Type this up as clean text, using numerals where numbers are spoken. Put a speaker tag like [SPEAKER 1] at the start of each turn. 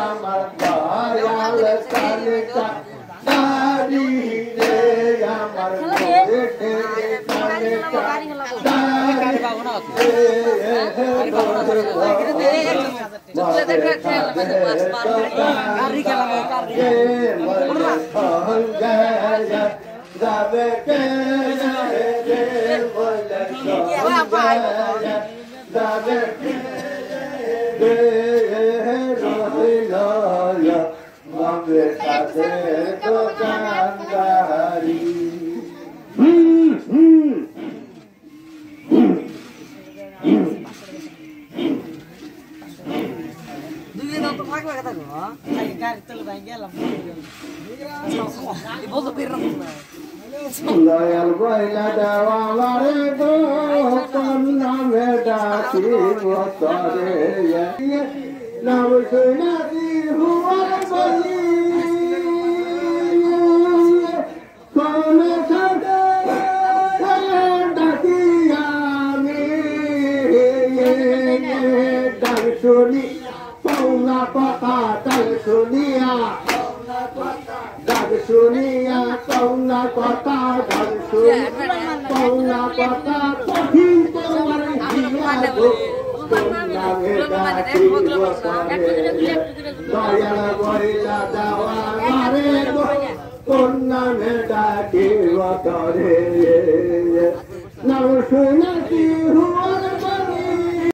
[SPEAKER 1] আমার দয়াল কালিকা দারি রে আমার পেটে কালিকা যাবে কে যাবে রহিল তাদের দোকানদারি দয়াল বইলা দেওয়ালারে গো কন্যা মেডাকি তরে নাম শুনাছি হুয়ার বলি কোন সাথে ডাকি আমি ডাক শুনি পৌনা কথা ডাক শুনিয়া ডাক শুনিয়া পৌনা কথা ডাক শুনি পৌনা কথা কঠিন তোমার দয়াল বইলা দেওয়া মারে কন্যা মেডাকি তরে নাম শুনাছি হুয়া